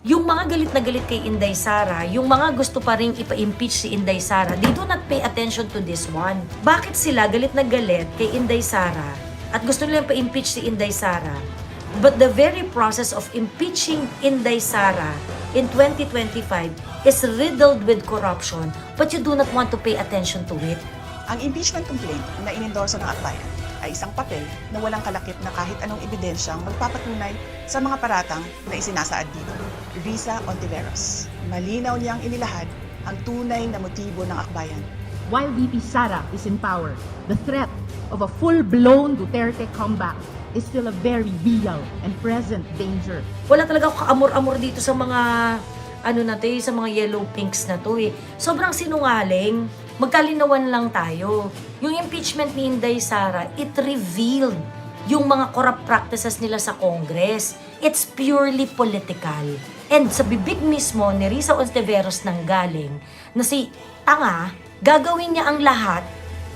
Yung mga galit na galit kay Inday Sara, yung mga gusto pa rin ipa-impeach si Inday Sara, they do not pay attention to this one. Bakit sila galit na galit kay Inday Sara at gusto nilang pa-impeach si Inday Sara? But the very process of impeaching Inday Sara in 2025 is riddled with corruption, but you do not want to pay attention to it. Ang impeachment complaint na inendorso ng akbayan ay isang papel na walang kalakip na kahit anong ebidensyang magpapatunay sa mga paratang na isinasaad dito. Risa Ontiveros. Malinaw niyang inilahad ang tunay na motibo ng akbayan. While VP Sara is in power, the threat of a full-blown Duterte comeback is still a very real and present danger. Wala talaga ako kaamor-amor dito sa mga sa mga yellow pinks na to eh. Sobrang sinungaling. Magkalinawan lang tayo. Yung impeachment ni Inday Sara, it revealed yung mga corrupt practices nila sa Congress. It's purely political. And sa bibig mismo ni Risa Ontiveros nang galing na si Tanga, gagawin niya ang lahat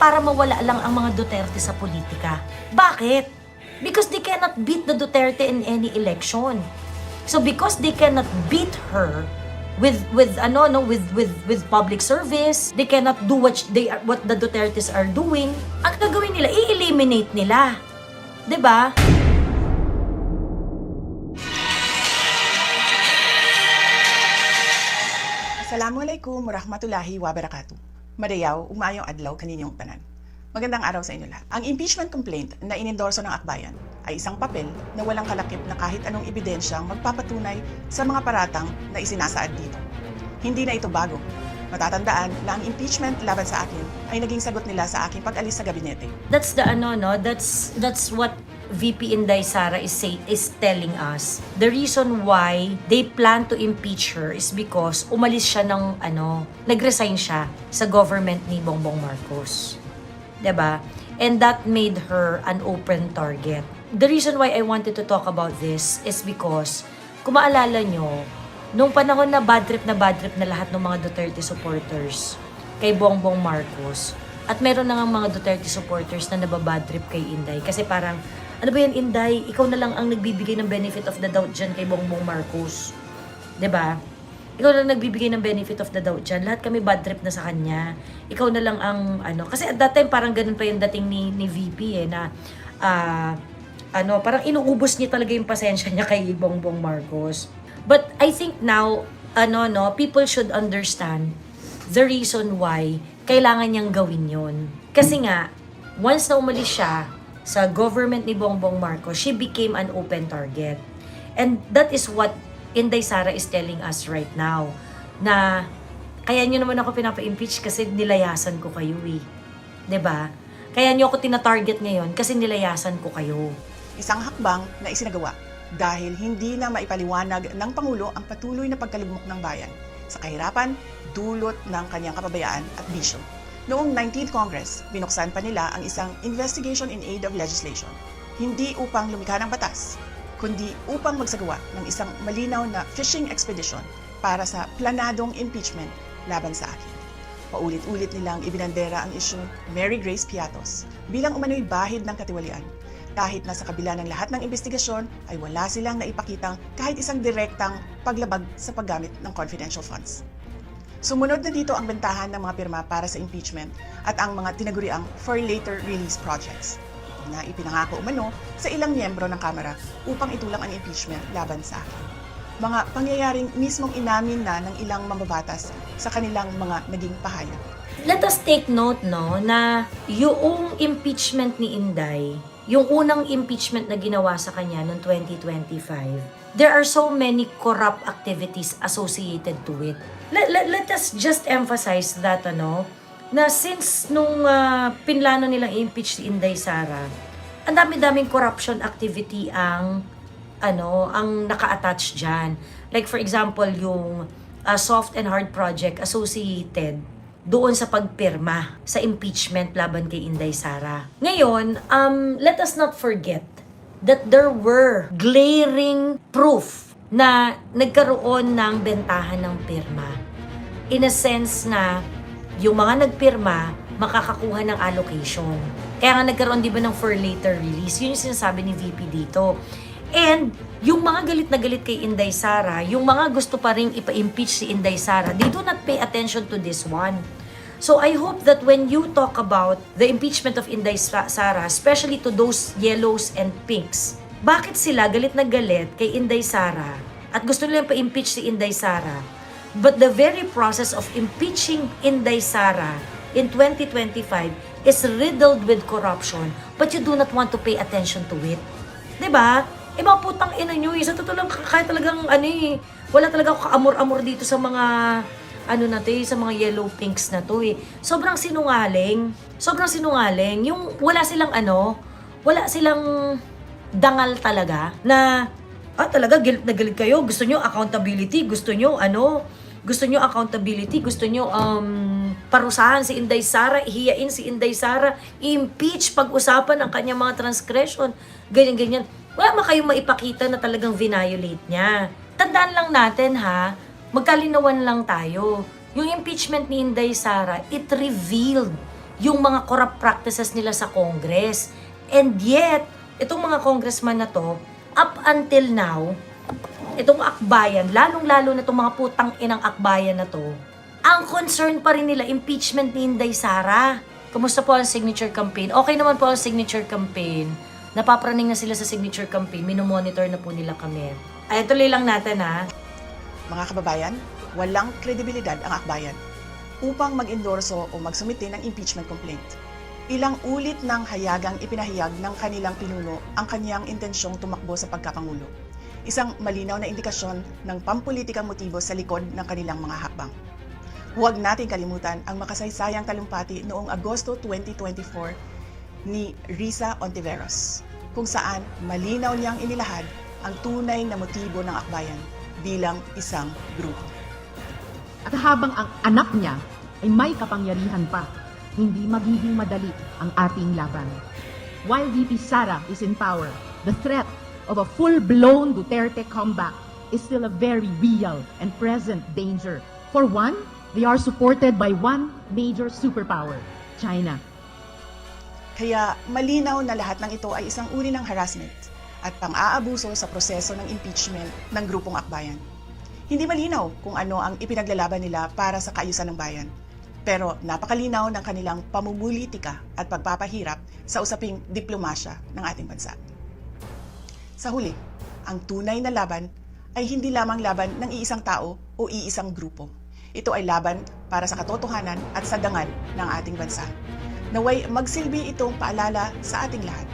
para mawala lang ang mga Duterte sa politika. Bakit? Because they cannot beat the Duterte in any election. So because they cannot beat her with public service, they cannot do what the Dutertes are doing. Ang gagawin nila, i-eliminate nila. 'Di ba? Assalamualaikum warahmatullahi wabarakatuh. Madayaw, umayong adlaw kaninyong tanan. Magandang araw sa inyo lahat. Ang impeachment complaint na inendorso ng akbayan ay isang papel na walang kalakip na kahit anong ebidensyang magpapatunay sa mga paratang na isinasaad dito. Hindi na ito bago. Matatandaan na ang impeachment laban sa akin ay naging sagot nila sa aking pag-alis sa gabinete. That's the that's what VP Inday Sara is telling us. The reason why they plan to impeach her is because umalis siya ng nag-resign siya sa government ni Bongbong Marcos. 'Di ba? And that made her an open target. The reason why I wanted to talk about this is because kung maalala nyo, nung panahon na bad trip na lahat ng mga Duterte supporters kay Bongbong Marcos, at meron na nga mga Duterte supporters na nababad trip kay Inday kasi parang, ano ba yan Inday, ikaw na lang ang nagbibigay ng benefit of the doubt dyan kay Bongbong Marcos. 'Di ba? Ikaw na lang nagbibigay ng benefit of the doubt dyan. Lahat kami bad trip na sa kanya. Ikaw na lang ang kasi at that time parang ganun pa yung dating ni VP na parang inuubos niya talaga yung pasensya niya kay Bongbong Marcos. But I think now, people should understand the reason why kailangan niyang gawin yun. Kasi nga, once na umalis siya sa government ni Bongbong Marcos, she became an open target. And that is what Inday Sara is telling us right now. Na, kaya niyo naman ako pinapa-impeach kasi nilayasan ko kayo eh. 'Di ba? Kaya niyo ako tina-target ngayon kasi nilayasan ko kayo. Isang hakbang na isinagawa dahil hindi na maipaliwanag ng Pangulo ang patuloy na pagkalugmok ng bayan sa kahirapan dulot ng kanyang kapabayaan at bisyo. Noong 19th Congress, binuksan pa nila ang isang Investigation in Aid of Legislation, hindi upang lumikha ng batas, kundi upang magsagawa ng isang malinaw na fishing expedition para sa planadong impeachment laban sa akin. Paulit-ulit nilang ibinandera ang isyu Mary Grace Piatos bilang umano'y bahid ng katiwalian. Kahit na sa kabila ng lahat ng investigasyon ay wala silang naipakitang kahit isang direktang paglabag sa paggamit ng confidential funds. Sumunod na dito ang bentahan ng mga pirma para sa impeachment at ang mga tinaguriang for later release projects na ipinangako umano sa ilang miyembro ng Kamara upang itulang ang impeachment laban sa akin. Mga pangyayaring mismong inamin na ng ilang mambabatas sa kanilang mga naging pahayag. Let us take note na yung impeachment ni Inday, yung unang impeachment na ginawa sa kanya noong 2025, there are so many corrupt activities associated to it. Let us just emphasize that na since nung pinlano nilang impeach si Inday Sara, ang dami-daming corruption activity ang naka-attach diyan. Like for example, yung soft and hard project associated doon sa pagpirma sa impeachment laban kay Inday Sara. Ngayon, let us not forget that there were glaring proof na nagkaroon ng bentahan ng pirma. In a sense na yung mga nagpirma makakakuha ng allocation. Kaya nga nagkaroon di ba ng for later release. Yun yung sinasabi ni VP dito. And yung mga galit na galit kay Inday Sara, yung mga gusto pa rin ipa-impeach si Inday Sara, they do not pay attention to this one. So I hope that when you talk about the impeachment of Inday Sara, especially to those yellows and pinks, bakit sila galit na galit kay Inday Sara at gusto nilang pa-impeach si Inday Sara? But the very process of impeaching Inday Sara in 2025 is riddled with corruption, but you do not want to pay attention to it. 'Di ba? Mga putang ina nyo, sa totoo lang, kahit talagang, wala talaga ako kaamor-amor dito sa mga, na to sa mga yellow pinks na to Sobrang sinungaling. Yung wala silang dangal talaga, na, talaga, galit na galit kayo, gusto nyo accountability, gusto nyo parusahan si Inday Sara, ihiyain si Inday Sara, impeach pag-usapan ang kanyang mga transgression, ganyan-ganyan. Wala man kayong maipakita na talagang violate niya. Tandaan lang natin magkalinawan lang tayo. Yung impeachment ni Inday Sara, it revealed yung mga corrupt practices nila sa Congress. And yet, itong mga congressman na to, up until now, itong akbayan, lalong-lalo na itong mga putang inang akbayan na to, ang concern pa rin nila, impeachment ni Inday Sara. Kumusta po ang signature campaign? Okay naman po ang signature campaign. Napapraning na sila sa signature campaign. Minomonitor na po nila kami. Ay, tuloy lang natin Mga kababayan, walang kredibilidad ang akbayan upang mag-endorso o magsumite ng impeachment complaint. Ilang ulit ng hayagang ipinahayag ng kanilang pinuno ang kanyang intensyong tumakbo sa pagkapangulo. Isang malinaw na indikasyon ng pampulitikang motibo sa likod ng kanilang mga hakbang. Huwag nating kalimutan ang makasaysayang talumpati noong Agosto 2024 ni Risa Ontiveros, kung saan malinaw niyang inilahad ang tunay na motibo ng akbayan bilang isang grupo. At habang ang anak niya ay may kapangyarihan pa, hindi magiging madali ang ating laban. While VP Sara is in power, the threat of a full-blown Duterte comeback is still a very real and present danger. For one, they are supported by one major superpower, China. Kaya malinaw na lahat ng ito ay isang uri ng harassment at pang-aabuso sa proseso ng impeachment ng grupong akbayan. Hindi malinaw kung ano ang ipinaglalaban nila para sa kaayusan ng bayan, pero napakalinaw ng kanilang pamumulitika at pagpapahirap sa usaping diplomasya ng ating bansa. Sa huli, ang tunay na laban ay hindi lamang laban ng iisang tao o iisang grupo. Ito ay laban para sa katotohanan at sa dangal ng ating bansa. Naway magsilbi itong paalala sa ating lahat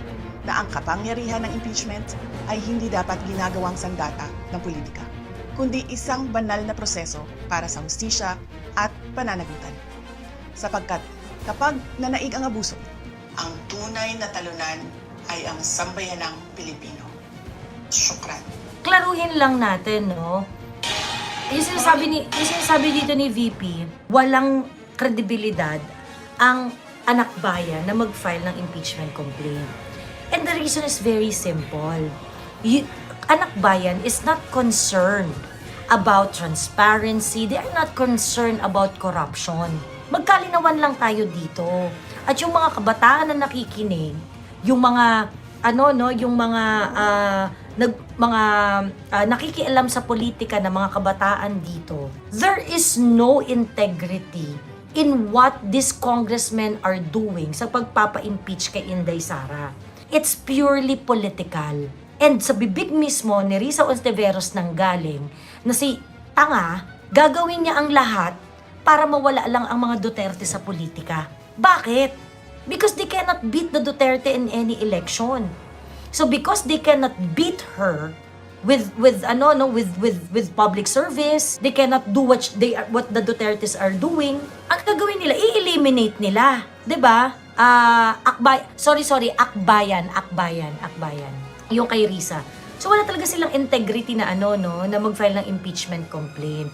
na ang kapangyarihan ng impeachment ay hindi dapat ginagawang sandata ng politika, kundi isang banal na proseso para sa hustisya at pananagutan. Sapagkat kapag nanaig ang abuso, ang tunay na talunan ay ang sambayanang Pilipino. Syukran. Klaruhin lang natin, Yung sinasabi dito ni VP, walang kredibilidad ang anak bayan na mag-file ng impeachment complaint. And the reason is very simple. Anak bayan is not concerned about transparency. They are not concerned about corruption. Magkalinawan lang tayo dito. At yung mga kabataan na nakikinig, yung mga nakikialam sa politika ng mga kabataan dito, there is no integrity in what these congressmen are doing sa pagpapa-impeach kay Inday Sara. It's purely political. And sa bibig mismo ni Risa Ontiveros nang galing na si Tanga, gagawin niya ang lahat para mawala lang ang mga Duterte sa politika. Bakit? Because they cannot beat the Duterte in any election. So because they cannot beat her with public service, they cannot do what the Dutertes are doing. Ang gagawin nila, i-eliminate nila, 'di ba? Akbayan. Yung kay Risa. So wala talaga silang integrity na na mag-file ng impeachment complaint.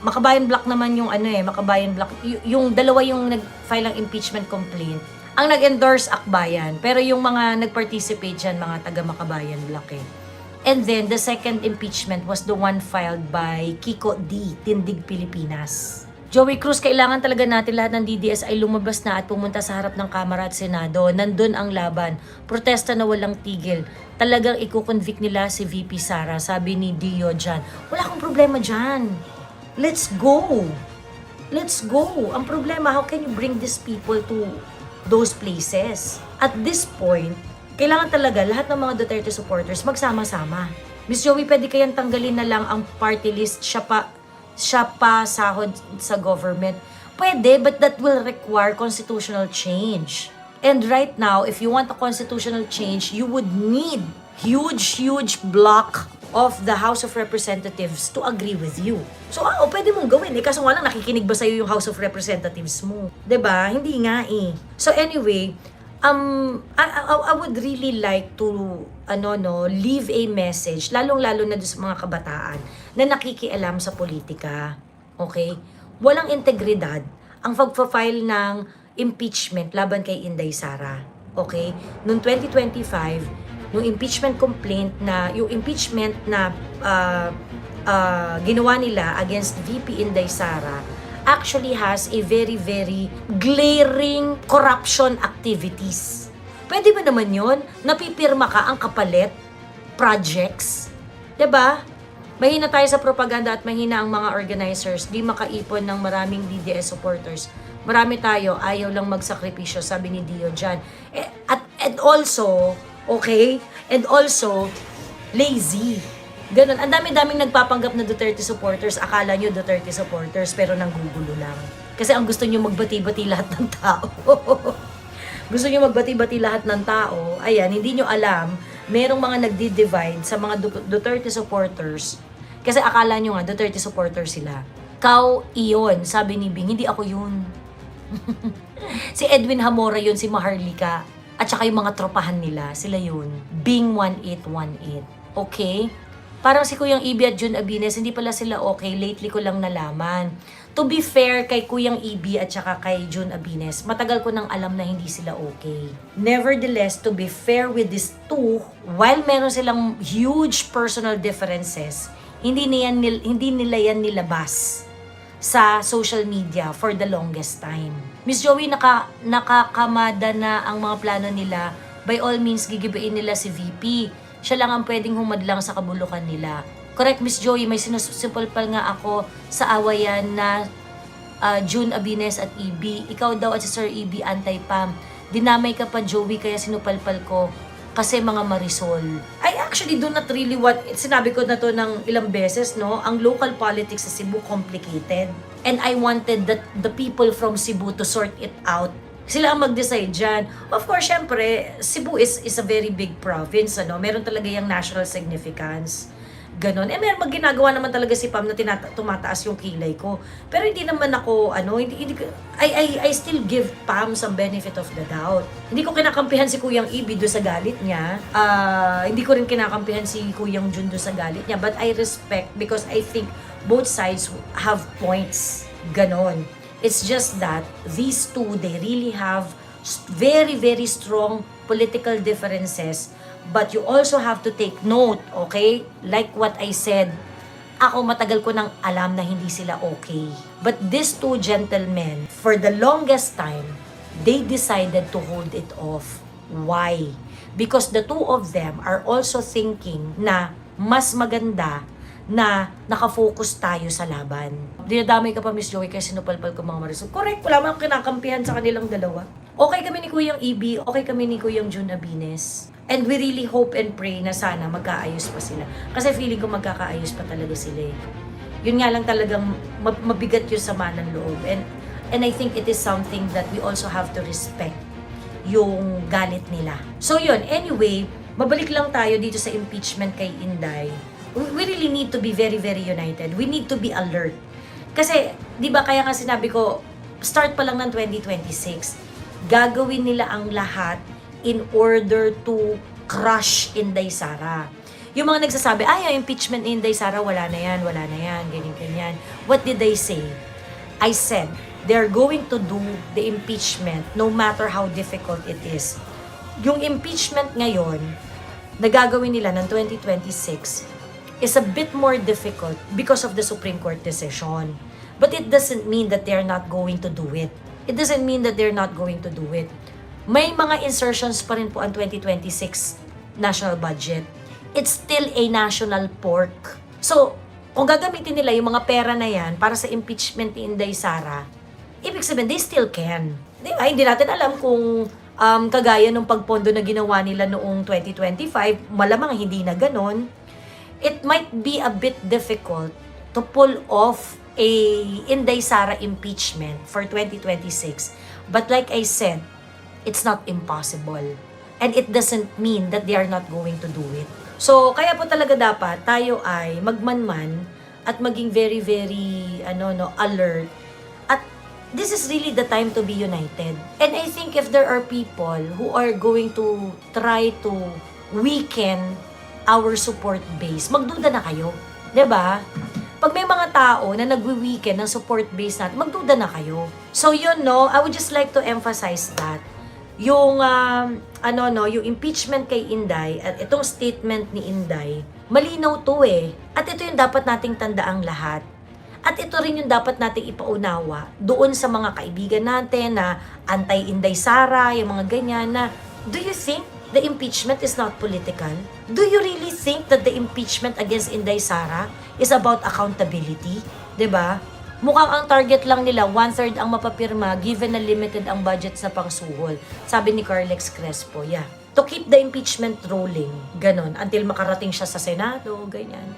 Makabayan Black naman yung Makabayan Black, yung dalawa yung nag-file ng impeachment complaint. Ang nag-endorse Akbayan, pero yung mga nag-participate dyan, mga taga Makabayan Black And then, the second impeachment was the one filed by Kiko D, Tindig Pilipinas. Joey Cruz, kailangan talaga natin lahat ng DDS ay lumabas na at pumunta sa harap ng Kamara at Senado. Nandun ang laban. Protesta na walang tigil. talagang i-convict nila si VP Sara. Sabi ni Dio dyan, wala akong problema dyan. Let's go. Let's go. Ang problema, how can you bring these people to those places? At this point, kailangan talaga lahat ng mga Duterte supporters magsama-sama. Miss Joey, pwede kayang tanggalin na lang ang party list, siya pa sahod sa government. Pwede, but that will require constitutional change. And right now, if you want a constitutional change, you would need huge block of the House of Representatives to agree with you. So, pwede mong gawin. Kaso nga lang, nakikinig ba sa'yo yung House of Representatives mo? 'Di ba? Hindi nga eh. So anyway, I would really like to leave a message, lalong-lalo na doon sa mga kabataan na nakikialam sa politika. Okay? Walang integridad ang pag-file ng impeachment laban kay Inday Sara. Okay? Noong 2025, yung impeachment na ginawa nila against VP Inday Sara actually has a very glaring corruption activities. Pwede ba naman yun? Napipirma ka ang kapalit projects? 'Di ba? Mahina tayo sa propaganda at mahina ang mga organizers. Di makaipon ng maraming DDS supporters. Marami tayo, ayaw lang magsakripisyo, sabi ni Dio dyan. And also, okay? And also, lazy. Ganun. Ang dami-daming nagpapanggap na Duterte supporters. Akala nyo Duterte supporters, pero nanggugulo lang. Kasi ang gusto nyo magbati-bati lahat ng tao. Gusto nyo magbati-bati lahat ng tao. Ayan, hindi nyo alam, merong mga nagdi-divide sa mga Duterte supporters. Kasi akala nyo nga, Duterte supporters sila. Kau iyon, sabi ni Bing, hindi ako yun. Si Edwin Hamora yun, si Maharlika. At saka yung mga tropahan nila, sila yun. Bing 1818. Okay? Parang si Kuyang Ibi at Jun Abines, hindi pala sila okay. Lately ko lang nalaman. To be fair kay Kuyang Ibi at saka kay Jun Abines, matagal ko nang alam na hindi sila okay. Nevertheless, to be fair with these two, while meron silang huge personal differences, hindi nila yan nilabas sa social media for the longest time. Miss Joey, nakakamada na ang mga plano nila. By all means, gigibain nila si VP. Siya lang ang pwedeng humadlang sa kabulukan nila. Correct, Miss Joey, may sinusupalpal nga ako sa awayan na June Abines at EB. Ikaw daw at si Sir EB anti-pam. Dinamay ka pa, Joey, kaya sinupalpal ko. Kasi mga Marisol. I actually do not really sinabi ko na to ng ilang beses, no? Ang local politics sa Cebu complicated. And I wanted the people from Cebu to sort it out. Sila ang mag-decide dyan. Of course, syempre, Cebu is a very big province, ano? Meron talaga yung national significance. Ganon. Meron ginagawa naman talaga si Pam na tumataas yung kilay ko. Pero hindi naman ako, I still give Pam some benefit of the doubt. Hindi ko kinakampihan si Kuyang Ibi doon sa galit niya. Hindi ko rin kinakampihan si Kuyang Jun doon sa galit niya. But I respect because I think both sides have points. Ganon. It's just that these two, they really have very strong political differences. But you also have to take note, okay? Like what I said, ako matagal ko nang alam na hindi sila okay. But these two gentlemen, for the longest time, they decided to hold it off. Why? Because the two of them are also thinking na mas maganda na nakafocus tayo sa laban. Dinadamay ka pa, Miss Joey, kasi sinupalpal ko mga Marisol. Correct, wala mo kinakampihan sa kanilang dalawa. Okay kami ni Kuyang Ibi, okay kami ni Kuyang Jun Abines. And we really hope and pray na sana magkaayos pa sila. Kasi feeling ko magkakaayos pa talaga sila eh. Yun nga lang talagang mabigat yung sama ng loob. And I think it is something that we also have to respect yung galit nila. So yun, anyway, mabalik lang tayo dito sa impeachment kay Inday. We really need to be very united. We need to be alert. Kasi, di ba kaya nga sinabi ko, start pa lang ng 2026, gagawin nila ang lahat in order to crush Inday Sara. Yung mga nagsasabi, yung impeachment ni Inday Sara, wala na yan, ganyan. What did they say? I said, they're going to do the impeachment no matter how difficult it is. Yung impeachment ngayon, na gagawin nila ng 2026, is a bit more difficult because of the Supreme Court decision. But it doesn't mean that they're not going to do it. It doesn't mean that they're not going to do it. May mga insertions pa rin po ang 2026 national budget. It's still a national pork. So, kung gagamitin nila yung mga pera na yan para sa impeachment ni Inday Sara, ibig sabihin, they still can. Di ba? Hindi natin alam kung kagaya nung pagpondo na ginawa nila noong 2025, malamang hindi na ganon. It might be a bit difficult to pull off a Inday Sara impeachment for 2026. But like I said, it's not impossible. And it doesn't mean that they are not going to do it. So, kaya po talaga dapat tayo ay magmanman at maging very, very alert. At this is really the time to be united. And I think if there are people who are going to try to weaken our support base, magduda na kayo. 'Di ba? Pag may mga tao na nagwi-weaken ng support base natin, magduda na kayo. So yun, I would just like to emphasize that. Yung, yung impeachment kay Inday, at itong statement ni Inday, malinaw to eh. At ito yung dapat nating tandaang lahat. At ito rin yung dapat nating ipaunawa doon sa mga kaibigan natin na anti-Inday Sara, yung mga ganyan na, do you think the impeachment is not political? Do you really think that the impeachment against Inday Sara is about accountability? 'Di ba? Mukhang ang target lang nila, 1/3 ang mapapirma given na limited ang budget sa pangsuhol. Sabi ni Carlex Crespo, to keep the impeachment rolling. Ganon, until makarating siya sa Senado, ganyan.